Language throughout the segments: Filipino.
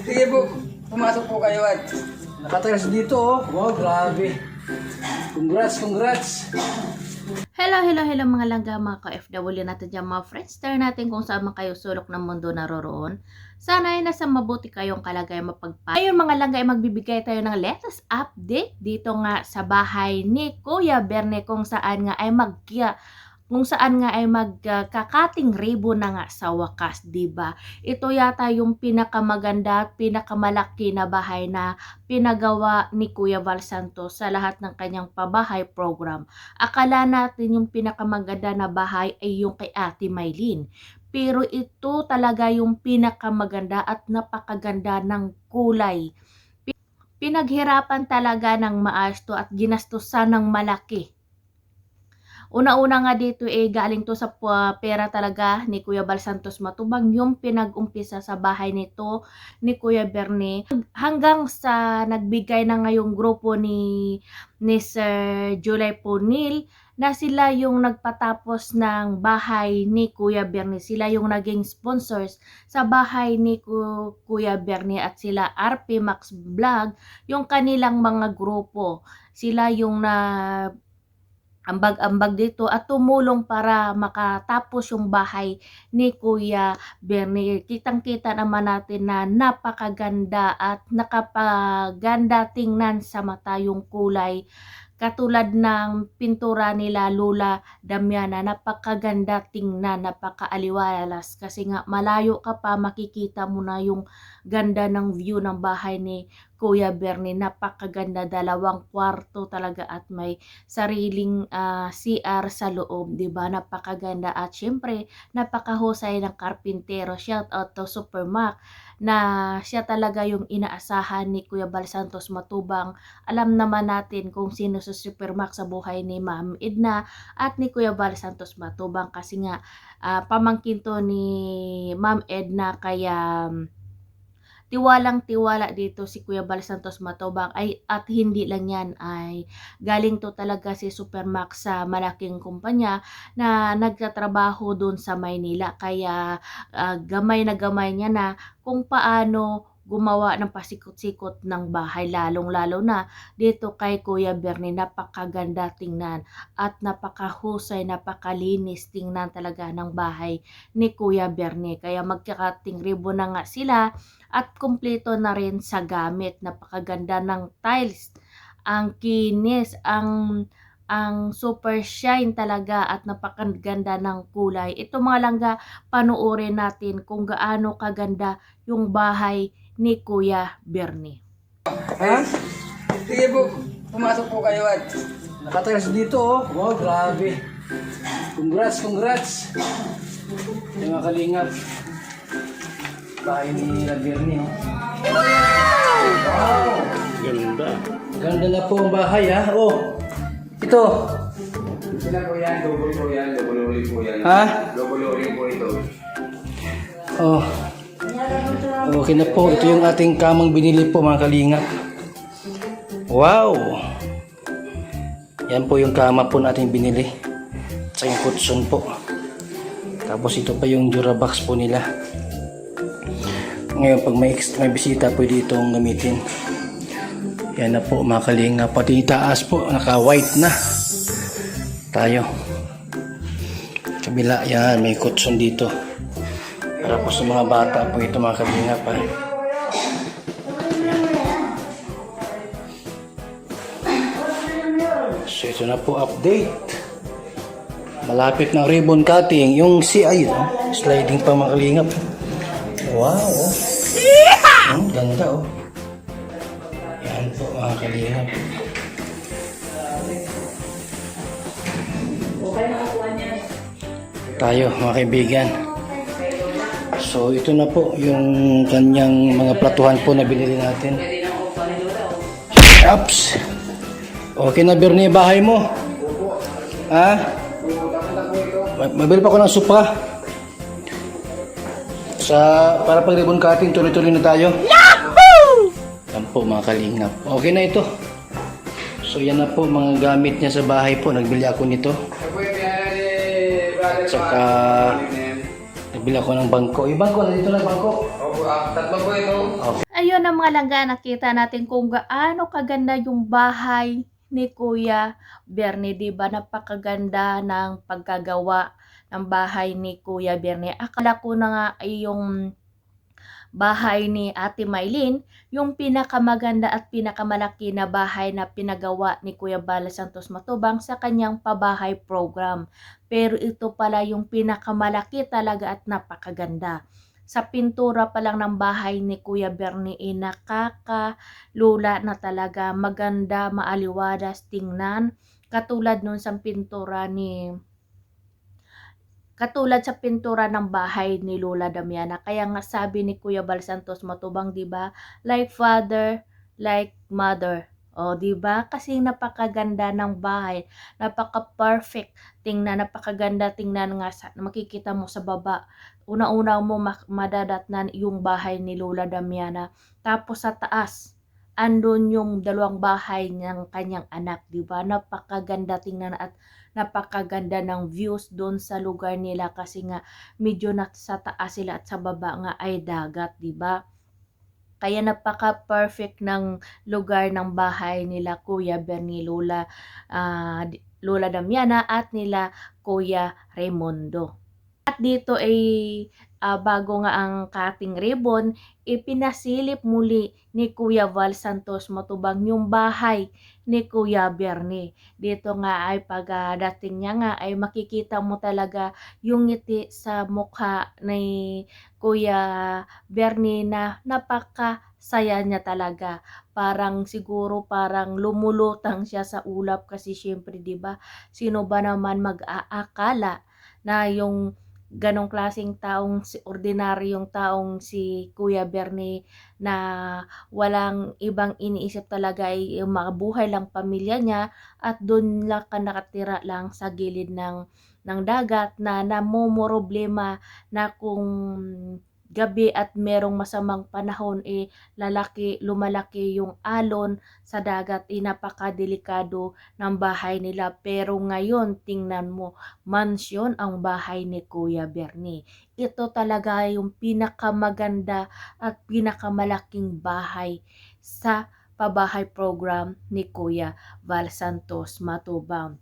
Sige po, pumasok po kayo at nakatiras dito oh. Wow, grabe. Congrats. Hello mga langga, mga ka-FW natin dyan, mga friendster natin kung saan man kayo sulok ng mundo naroroon. Sana ay nasa mabuti kayong kalagayan mapagpapala. Ngayon mga langga ay magbibigay tayo ng latest update dito nga sa bahay ni Kuya Berne kung saan nga ay magkakating ribbon na nga sa wakas, diba? Ito yata yung pinakamaganda at pinakamalaki na bahay na pinagawa ni Kuya Val Santos sa lahat ng kanyang pabahay program. Akala natin yung pinakamaganda na bahay ay yung kay Ate Maylin. Pero ito talaga yung pinakamaganda at napakaganda ng kulay. Pinaghirapan talaga ng maayos to at ginastusan ng malaki. Una-una nga dito galing to sa pera talaga ni Kuya Val Santos Matubang yung pinag-umpisa sa bahay nito ni Kuya Berne hanggang sa nagbigay na ngayong grupo ni Sir July Punil na sila yung nagpatapos ng bahay ni Kuya Berne. Sila yung naging sponsors sa bahay ni Kuya Berne at sila RP Max Vlog, yung kanilang mga grupo. Sila yung ambag-ambag dito at tumulong para makatapos yung bahay ni Kuya Berne. Kitang-kita naman natin na napakaganda at nakapaganda tingnan sa mata yung kulay. Katulad ng pintura nila Lola Damiana, napakaganda tingnan, napakaaliwalas kasi nga malayo ka pa makikita mo na yung ganda ng view ng bahay ni Kuya Berne. Napakaganda, 2 kwarto talaga at may sariling CR sa loob, 'di ba? Napakaganda at syempre napakahusay ng karpintero. Shout out to Supermac na siya talaga yung inaasahan ni Kuya Val Santos Matubang. Alam naman natin kung sino sa Supermac sa buhay ni Ma'am Edna at ni Kuya Val Santos Matubang kasi nga pamangkin to ni Ma'am Edna, kaya tiwalang-tiwala dito si Kuya Val Santos Matubang at hindi lang yan ay galing to talaga si Supermac sa malaking kumpanya na nagtatrabaho doon sa Maynila, kaya gamay na gamay niya na kung paano gumawa ng pasikot-sikot ng bahay, lalong-lalo na dito kay Kuya Berne. Napakaganda tingnan at napakahusay, napakalinis tingnan talaga ng bahay ni Kuya Berne. Kaya magkakating ribbon na nga sila at kumpleto na rin sa gamit. Napakaganda ng tiles, ang kinis, ang super shine talaga at napakaganda ng kulay. Ito mga langga, panuorin natin kung gaano kaganda yung bahay ni Kuya Berne. Ha? Sige po, pumasok po kayo at nakatiras dito oh. Wow, grabe. Congrats. Yung mga kalingap. Bahay ni Berne oh. Wow! Ganda na po ang bahay ha. Oh, ito. Sila po yan, double po yan. Ha? Double po ito. Oh. Okay na po. Ito yung ating kamang binili po mga kalingap. Wow! Yan po yung kama po natin binili. At yung kutson po. Tapos ito pa yung Durabox po nila. Ngayon pag may bisita pwede itong gamitin. Yan na po mga kalingap. Pati itaas po naka-white na. Tayo. Kabila yan, may kutson dito. Para po sa mga bata po ito mga kalingap ha. So ito na po update. Malapit ng ribbon cutting. Yung CI sliding pa mga kalingap. Wow oh. Ganda oh. Yan po mga kalingap. Tayo mga kaibigan. So ito na po yung kanyang mga platuhan po na binili natin. Oops. Okay na Berne, bahay mo? Ha? Mabili pa ko ng supra. Para pag ribbon cutting, tuloy-tuloy na tayo. Yahoo! Yan po mga kalingap. Okay na ito. So yan na po mga gamit niya sa bahay po. Nagbili ako nito. At saka nagbili ako ng bangko. Yung bangko, nandito na bangko. Opo, tatlo po ito. Okay. Ayun na mga langga, nakita natin kung gaano kaganda yung bahay ni Kuya Bernie, 'di ba? Napakaganda ng pagkagawa ng bahay ni Kuya Bernie. Akala ko na nga ay yung bahay ni Ate Maylin, yung pinakamaganda at pinakamalaki na bahay na pinagawa ni Kuya Bala Santos Matubang sa kanyang pabahay program. Pero ito pala yung pinakamalaki talaga at napakaganda. Sa pintura pa lang ng bahay ni Kuya Bernie nakakalula na talaga, maganda, maaliwalas tingnan. Katulad sa pintura ng bahay ni Lola Damiana. Kaya nga sabi ni Kuya Bal Santos Matubang, 'di ba? Like father, like mother. O, 'di ba? Kasi napakaganda ng bahay. Napaka-perfect tingnan, napakaganda tingnan nga sa makikita mo sa baba. Una-una mo madadatnan yung bahay ni Lola Damiana. Tapos sa taas, andun yung dalawang bahay ng kanyang anak, 'di ba? Napakaganda tingnan at napakaganda ng views doon sa lugar nila kasi nga medyo sa taas sila at sa baba nga ay dagat, 'di ba? Kaya napaka-perfect ng lugar ng bahay nila Kuya Bernie, Lola Damiana at nila Kuya Raimundo. At dito ay bago nga ang cutting ribbon, ipinasilip muli ni Kuya Val Santos Matubang yung bahay ni Kuya Bernie. Dito nga ay pagdating niya nga ay makikita mo talaga yung ngiti sa mukha ni Kuya Bernie na napakasaya niya talaga. Parang lumulutang siya sa ulap kasi syempre 'di ba? Sino ba naman mag-aakala na yung ganong klaseng ordinaryong taong si Kuya Bernie na walang ibang iniisip talaga ay yung mabuhay lang pamilya niya at doon lang nakatira lang sa gilid ng dagat na namomroblema na kung gabi at merong masamang panahon lumalaki yung alon sa dagat, napakadelikado ng bahay nila. Pero ngayon tingnan mo, mansyon ang bahay ni Kuya Bernie. Ito talaga yung pinakamaganda at pinakamalaking bahay sa pabahay program ni Kuya Val Santos Matubang.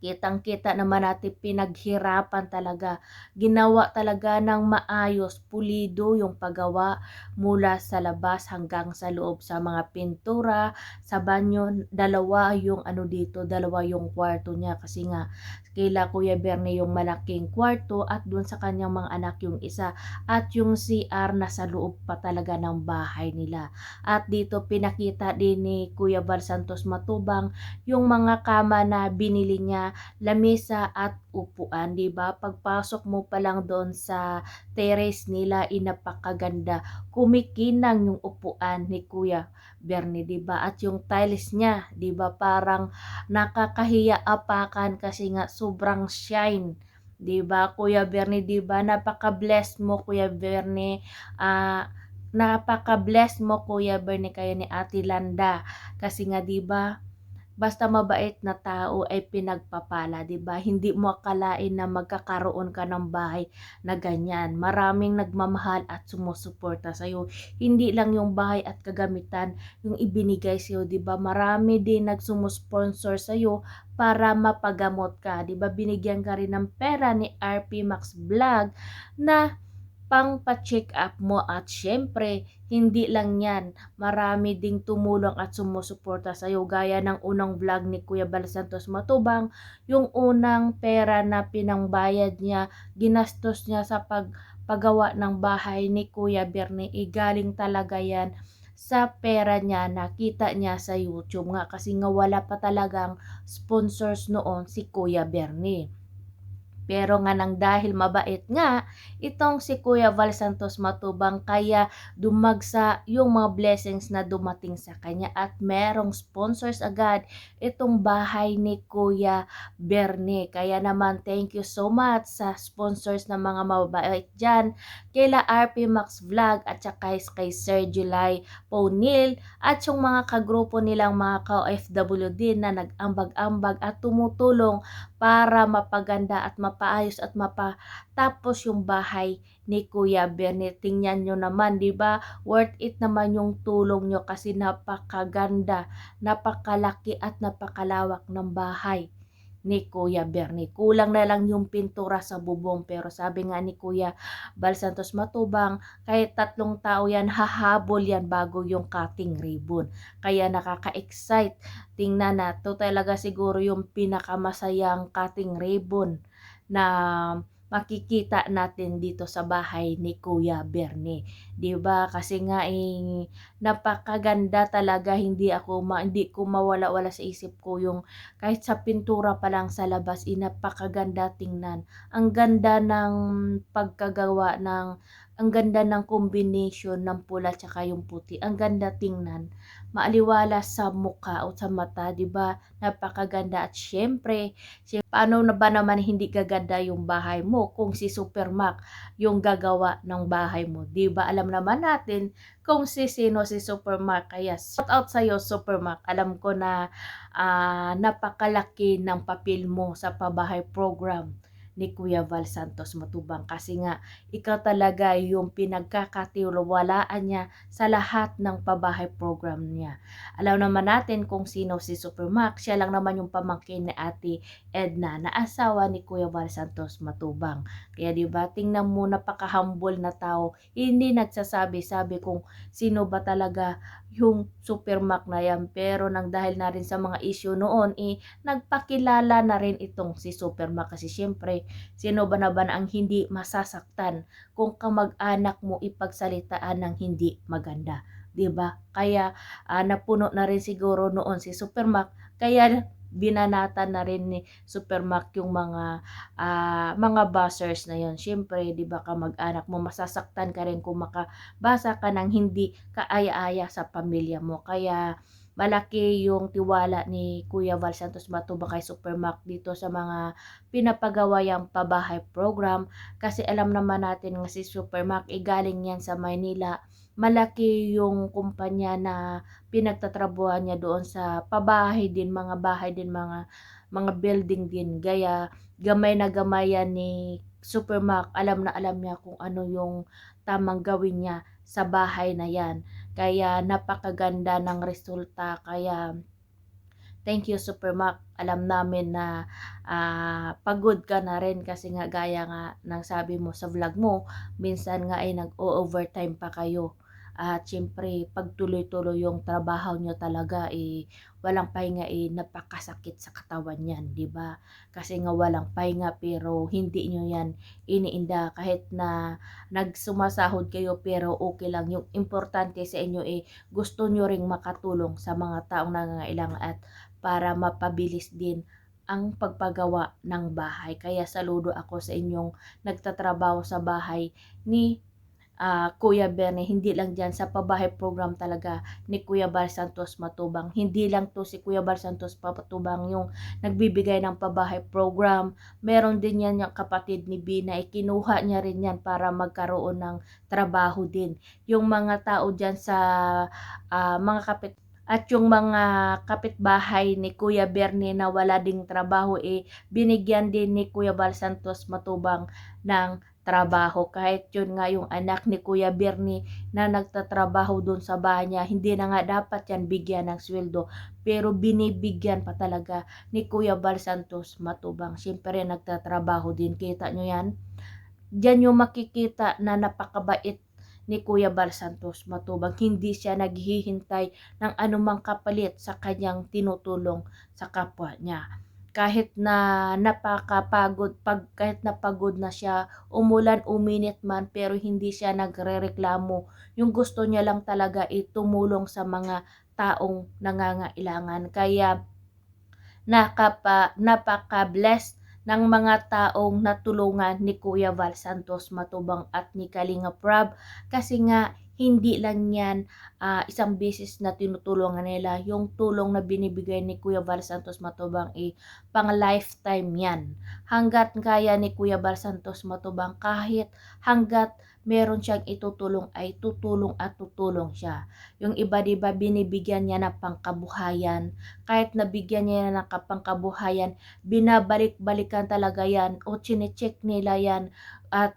Kitang-kita naman natin pinaghirapan talaga. Ginawa talaga ng maayos, pulido yung paggawa mula sa labas hanggang sa loob, sa mga pintura, sa banyo. Dalawa yung kwarto niya kasi nga kila Kuya Bernie yung malaking kwarto at dun sa kanyang mga anak yung isa, at yung CR na sa loob pa talaga ng bahay nila. At dito pinakita din ni Kuya Val Santos Matubang yung mga kama na binili niya, lamesa at upuan, 'di ba? Pagpasok mo pa lang doon sa terrace nila, napakaganda. Kumikinang yung upuan ni Kuya Bernie, 'di ba? At yung tiles niya, 'di ba? Parang nakakahiya apakan kasi nga sobrang shine. 'Di ba? Kuya Bernie, 'di ba? Napaka-bless mo Kuya Bernie. Napaka-bless mo Kuya Bernie kayo ni Ate Landa kasi nga 'di ba? Basta mabait na tao ay pinagpapala, 'di ba? Hindi mo akalain na magkakaroon ka ng bahay na ganyan. Maraming nagmamahal at sumusuporta sa iyo. Hindi lang yung bahay at kagamitan yung ibinigay sa iyo, 'di ba? Marami din nagsumo-sponsor sa iyo para mapagamot ka, 'di ba? Binigyan ka rin ng pera ni RP Max Vlog na pang-pa-check up mo, at syempre hindi lang yan, marami ding tumulong at sumusuporta sa iyo gaya ng unang vlog ni Kuya Bal Santos Matubang, yung unang pera na pinangbayad niya, ginastos niya sa paggawa ng bahay ni Kuya Bernie, galing talaga yan sa pera niya, nakita niya sa YouTube nga kasi nga wala pa talagang sponsors noon si Kuya Bernie. Pero nga nang dahil mabait nga itong si Kuya Val Santos Matubang, kaya dumagsa yung mga blessings na dumating sa kanya at merong sponsors agad itong bahay ni Kuya Bernie. Kaya naman thank you so much sa sponsors na mga mabait dyan, kaila RP Max Vlog at saka kay Sir July Ponil at yung mga kagrupo nilang mga ka-OFW din na nag-ambag-ambag at tumutulong para mapaganda at mapaayos at mapatapos yung bahay ni Kuya Bernie. Tingnan nyo naman, di ba? Worth it naman yung tulong nyo kasi napakaganda, napakalaki at napakalawak ng bahay ni Kuya Bernie. Kulang na lang yung pintura sa bubong, pero sabi nga ni Kuya Bal Santos Matubang, kahit 3 tao yan, hahabol yan bago yung cutting ribbon. Kaya nakaka-excite. Tingnan na, to talaga siguro yung pinakamasayang cutting ribbon na makikita natin dito sa bahay ni Kuya Bernie. 'Di ba? Kasi nga napakaganda talaga, hindi ko mawala-wala sa isip ko yung kahit sa pintura pa lang sa labas, napakaganda tingnan. Ang ganda ng pagkagawa ang ganda ng combination ng pula tsaka yung puti. Ang ganda tingnan. Maaliwalas sa mukha o sa mata, 'di ba? Napakaganda at syempre, paano na ba naman hindi gaganda yung bahay mo kung si Super Mac yung gagawa ng bahay mo, 'di ba? Alam naman natin kung sino si Super Mac. Kaya shout out sa iyo, Super Mac. Alam ko na napakalaki ng papel mo sa pabahay program ni Kuya Val Santos Matubang, kasi nga ikaw talaga yung pinagkakatiwalaan niya sa lahat ng pabahay program niya. Alam naman natin kung sino si Super Mac. Siya lang naman yung pamangkin ni Ate Edna na asawa ni Kuya Val Santos Matubang. Kaya di ba, tingnan mo, napaka-humble na tao. Hindi nagsasabi-sabi kung sino ba talaga yung Super Mac na yan. Pero dahil na rin sa mga issue noon, nagpakilala na rin itong si Super Mac. Kasi syempre, sino ba naman ang hindi masasaktan kung kamag-anak mo ipagsalitaan ng hindi maganda, 'di ba? Kaya napuno na rin siguro noon si Super Mac, kaya binanatan na rin ni Super Mac yung mga buzzers na yon. Syempre, 'di ba, kamag-anak mo, masasaktan ka rin kung makabasa ka ng hindi kaaya-aya sa pamilya mo. Kaya malaki yung tiwala ni Kuya Val Santos Matubang kay Super Mac dito sa mga pinapagawayang pabahay program, kasi alam naman natin nga si Super Mac galing yan sa Maynila. Malaki yung kumpanya na pinagtatrabuhan niya doon sa pabahay din, mga bahay din, mga building din. Gaya gamay na gamay yan ni Super Mac. Alam na alam niya kung ano yung tamang gawin niya sa bahay na yan. Kaya napakaganda ng resulta. Kaya thank you, Super Mac. Alam namin na pagod ka na rin kasi nga gaya nga ng sabi mo sa vlog mo, minsan nga ay nag-overtime pa kayo. At syempre, pag tuloy-tuloy yung trabaho nyo talaga, walang pahinga, napakasakit sa katawan yan, di ba? Kasi nga walang pahinga pero hindi nyo yan iniinda. Kahit na nagsumasahod kayo pero okay lang. Yung importante sa inyo gusto nyo ring makatulong sa mga taong nangangailangan at para mapabilis din ang pagpagawa ng bahay. Kaya saludo ako sa inyong nagtatrabaho sa bahay ni Kuya Bernie. Hindi lang dyan sa pabahay program talaga ni Kuya Val Santos Matubang. Hindi lang to si Kuya Val Santos Matubang yung nagbibigay ng pabahay program. Meron din yan yung kapatid ni Bina. Kinuha niya rin yan para magkaroon ng trabaho din. Yung mga tao dyan sa mga at yung mga kapitbahay ni Kuya Bernie na wala ding trabaho, binigyan din ni Kuya Val Santos Matubang ng trabaho. Kahit yun nga yung anak ni Kuya Bernie na nagtatrabaho dun sa bahay niya, hindi na nga dapat yan bigyan ng sweldo, pero binibigyan pa talaga ni Kuya Val Santos Matubang. Siyempre nagtatrabaho din, kita nyo yan. Diyan yung makikita na napakabait ni Kuya Val Santos Matubang. Hindi siya naghihintay ng anumang kapalit sa kanyang tinutulong sa kapwa niya. Kahit na kahit napagod na siya, umulan, uminit man, pero hindi siya nagrereklamo. Yung gusto niya lang talaga tumulong sa mga taong nangangailangan. Kaya napaka-blessed ng mga taong natulungan ni Kuya Val Santos Matubang at ni Kalinga Prab, kasi nga hindi lang yan isang beses na tinutulungan nila. Yung tulong na binibigay ni Kuya Val Santos Matubang pang lifetime yan. Hanggat kaya ni Kuya Val Santos Matubang, kahit hanggat meron siyang itutulong ay tutulong at tutulong siya. Yung iba 'di ba binibigyan niya ng pangkabuhayan, kahit nabigyan niya ng pangkabuhayan, binabalik-balikan talaga yan o chine-check nila yan at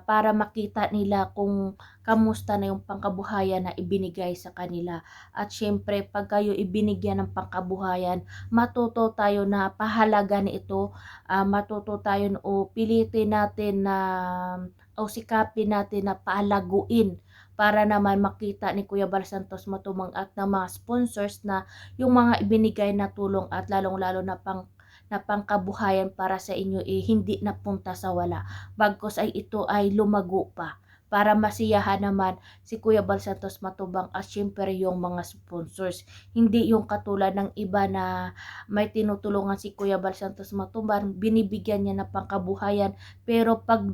para makita nila kung kamusta na yung pangkabuhayan na ibinigay sa kanila. At syempre pag kayo ibinigyan ng pangkabuhayan, matuto tayo na pahalagan ito, matuto tayo o pilitin natin na o sikapin natin na palaguin para naman makita ni Kuya Bal Santos Matubang at ng mga sponsors na yung mga ibinigay na tulong at lalong-lalo na pangkabuhayan para sa inyo hindi napunta sa wala. Bagkus ay ito ay lumago pa para masiyahan naman si Kuya Bal Santos Matubang at syempre yung mga sponsors. Hindi yung katulad ng iba na may tinutulungan si Kuya Bal Santos Matubang, binibigyan niya ng pangkabuhayan, pero pag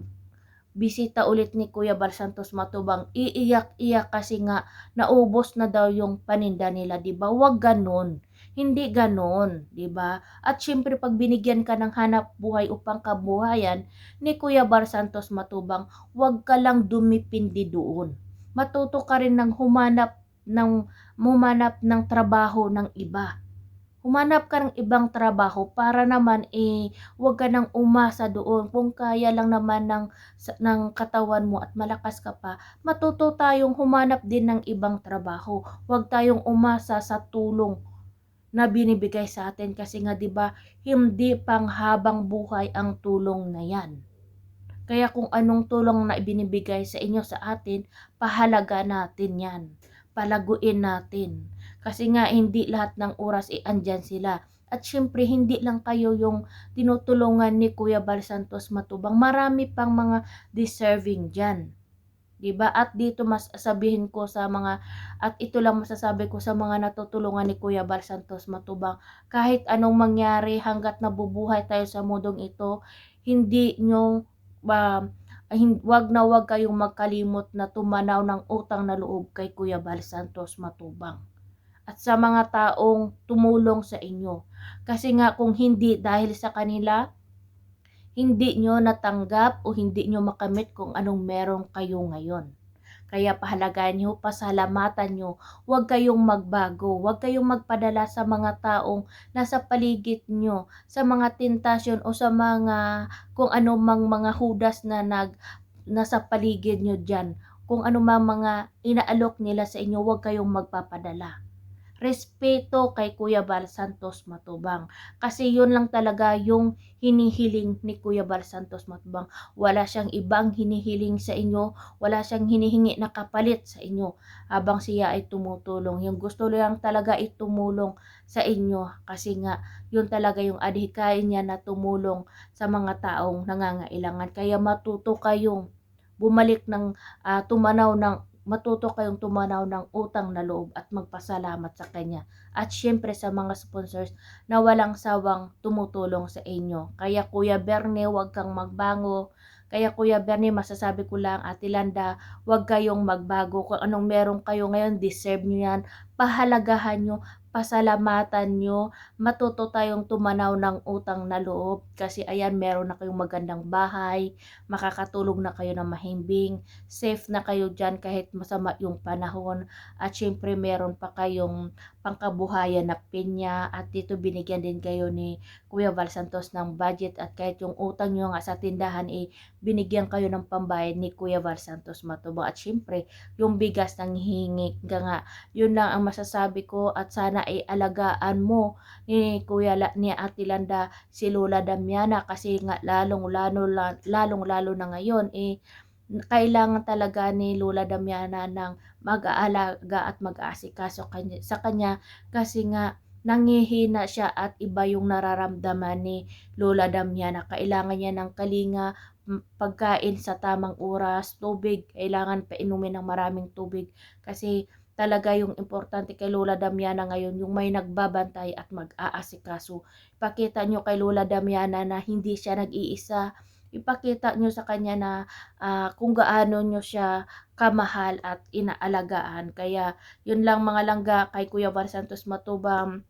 bisita ulit ni Kuya Bal Santos Matubang, iiyak-iyak kasi nga naubos na daw yung paninda nila, 'di ba? Huwag gano'n. Hindi gano'n, 'di ba? At syempre pag binigyan ka ng hanap buhay upang kabuhayan ni Kuya Bal Santos Matubang, huwag ka lang dumipindi doon. Matuto ka rin ng humanap ng trabaho ng iba. Humanap ka ng ibang trabaho para naman huwag ka nang umasa doon. Kung kaya lang naman ng katawan mo at malakas ka pa, matuto tayong humanap din ng ibang trabaho. Huwag tayong umasa sa tulong na binibigay sa atin kasi nga 'di ba hindi panghabang buhay ang tulong na 'yan. Kaya kung anong tulong na ibinibigay sa inyo sa atin, pahalaga natin 'yan. Palaguin natin. Kasi nga hindi lahat ng oras andyan sila. At syempre hindi lang kayo yung tinutulungan ni Kuya Bal Santos Matubang. Marami pang mga deserving diyan. 'Di ba? At dito sabihin ko sa mga at ito lang masasabi ko sa mga natutulungan ni Kuya Bal Santos Matubang. Kahit anong mangyari hangga't nabubuhay tayo sa mundong ito, hindi nyo wag kayong magkalimot na tumanaw ng utang na loob kay Kuya Bal Santos Matubang at sa mga taong tumulong sa inyo. Kasi nga kung hindi dahil sa kanila, hindi nyo natanggap o hindi nyo makamit kung anong meron kayo ngayon. Kaya pahalagahan nyo, pasalamatan nyo, huwag kayong magbago, huwag kayong magpadala sa mga taong nasa paligid nyo, sa mga tentasyon o sa mga kung ano mang mga hudas na nasa paligid nyo dyan. Kung ano mang mga inaalok nila sa inyo, huwag kayong magpapadala. Respeto kay Kuya Bal Santos Matubang. Kasi yun lang talaga yung hinihiling ni Kuya Bal Santos Matubang. Wala siyang ibang hinihiling sa inyo, wala siyang hinihingi na kapalit sa inyo habang siya ay tumutulong. Yung gusto lang talaga ay tumulong sa inyo kasi nga yun talaga yung adhikain niya na tumulong sa mga taong nangangailangan. Kaya matuto kayong matuto kayong tumanaw ng utang na loob at magpasalamat sa kanya. At syempre sa mga sponsors na walang sawang tumutulong sa inyo. Kaya Kuya Berne, huwag kang magbango. Kaya Kuya Berne, masasabi ko lang, Ate Landa, huwag kayong magbago. Kung anong meron kayo ngayon, deserve nyo yan. Pahalagahan nyo, pasalamatan nyo, matuto tayong tumanaw ng utang na loob. Kasi ayan, meron na kayong magandang bahay, makakatulog na kayo ng mahimbing, safe na kayo dyan kahit masama yung panahon. At syempre meron pa kayong pangkabuhayan na pinya at dito binigyan din kayo ni Kuya Val Santos ng budget at kahit yung utang nyo nga sa tindahan binigyan kayo ng pambayad ni Kuya Val Santos Matubang. At syempre yung bigas nang hihingi nga, yun lang ang masasabi ko at sana ay alagaan mo ni Ate Landa si Lola Damiana kasi nga lalong lalo na ngayon kailangan talaga ni Lola Damiana ng mag-aalaga at mag-aasikaso sa kanya kasi nga nangihina siya at iba yung nararamdaman ni Lola Damiana. Kailangan niya ng kalinga, pagkain sa tamang oras, tubig, kailangan painumin ng maraming tubig kasi talaga yung importante kay Lola Damiana ngayon yung may nagbabantay at mag-aasikaso. Ipakita nyo kay Lola Damiana na hindi siya nag-iisa. Ipakita nyo sa kanya na kung gaano nyo siya kamahal at inaalagaan. Kaya yun lang mga langga kay Kuya Val Santos Matubang.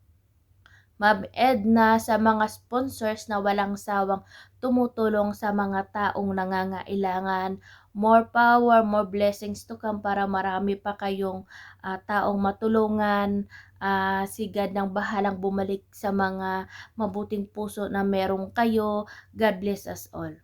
Ma'am Edna, sa mga sponsors na walang sawang tumutulong sa mga taong nangangailangan, more power, more blessings to come para marami pa kayong taong matulungan. Si God nang bahalang bumalik sa mga mabuting puso na meron kayo. God bless us all.